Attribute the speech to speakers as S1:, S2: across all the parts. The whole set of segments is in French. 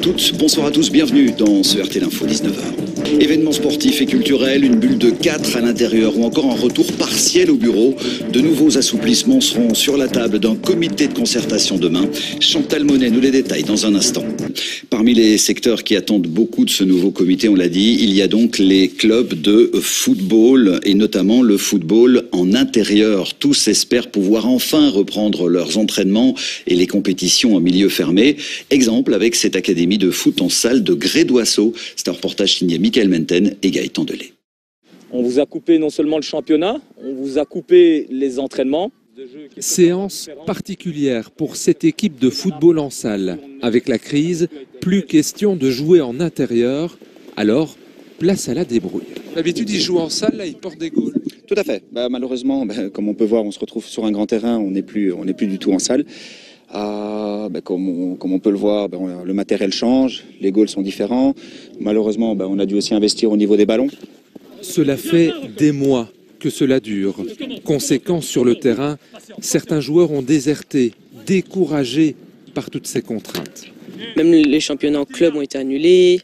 S1: toutes, bonsoir à tous, bienvenue dans ce RT L'Info 19h. Événements sportifs et culturels, une bulle de 4 à l'intérieur ou encore un retour partiel au bureau. De nouveaux assouplissements seront sur la table d'un comité de concertation demain. Chantal Monet nous les détaille dans un instant. Parmi les secteurs qui attendent beaucoup de ce nouveau comité, on l'a dit, il y a donc les clubs de football et notamment le football en intérieur. Tous espèrent pouvoir enfin reprendre leurs entraînements et les compétitions en milieu fermé. Exemple avec cette académie de foot en salle de Gré-d'Oisseau. C'est un reportage signé Michael Menten et Gaëtan Delay.
S2: On vous a coupé non seulement le championnat, on vous a coupé les entraînements.
S3: Séance particulière pour cette équipe de football en salle. Avec la crise, plus question de jouer en intérieur, alors place à la débrouille.
S4: D'habitude, ils jouent en salle, là, ils portent des goals.
S5: Tout à fait. Malheureusement, comme on peut voir, on se retrouve sur un grand terrain, on n'est plus du tout en salle. Comme on peut le voir, le matériel change, les goals sont différents. Malheureusement, on a dû aussi investir au niveau des ballons.
S3: Cela fait des mois que cela dure. Conséquence sur le terrain, certains joueurs ont déserté, découragés par toutes ces contraintes.
S6: Même les championnats en club ont été annulés.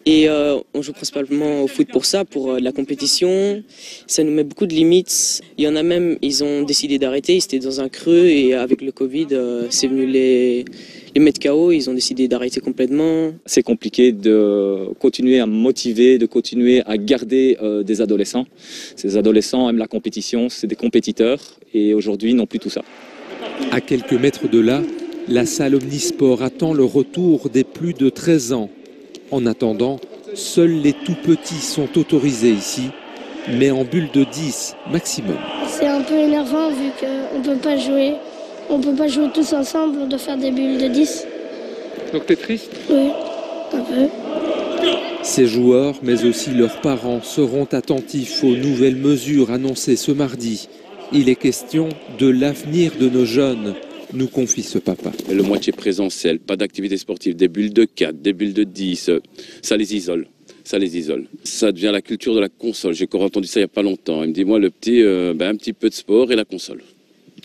S6: Et on joue principalement au foot pour ça, pour la compétition. Ça nous met beaucoup de limites. Il y en a même, ils ont décidé d'arrêter. Ils étaient dans un creux et avec le Covid, c'est venu les mettre KO. Ils ont décidé d'arrêter complètement.
S2: C'est compliqué de continuer à motiver, de continuer à garder des adolescents. Ces adolescents aiment la compétition, c'est des compétiteurs et aujourd'hui, ils n'ont plus tout ça.
S3: À quelques mètres de là, la salle Omnisport attend le retour des plus de 13 ans. En attendant, seuls les tout petits sont autorisés ici, mais en bulle de 10 maximum.
S7: C'est un peu énervant vu qu'on ne peut pas jouer. On ne peut pas jouer tous ensemble, on doit faire des bulles de 10.
S4: Donc t'es triste?
S7: Oui, un peu.
S3: Ces joueurs, mais aussi leurs parents, seront attentifs aux nouvelles mesures annoncées ce mardi. Il est question de l'avenir de nos jeunes, nous confie ce papa.
S8: Le moitié présentiel, pas d'activité sportive, des bulles de 4, des bulles de 10, ça les isole. Ça les isole. Ça devient la culture de la console. J'ai encore entendu ça il n'y a pas longtemps. Il me dit, moi, le petit, un petit peu de sport et la console.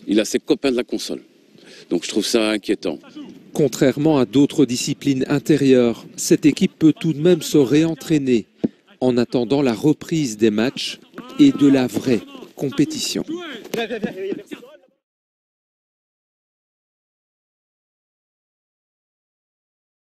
S8: Il a ses copains de la console. Donc je trouve ça inquiétant.
S3: Contrairement à d'autres disciplines intérieures, cette équipe peut tout de même se réentraîner en attendant la reprise des matchs et de la vraie compétition.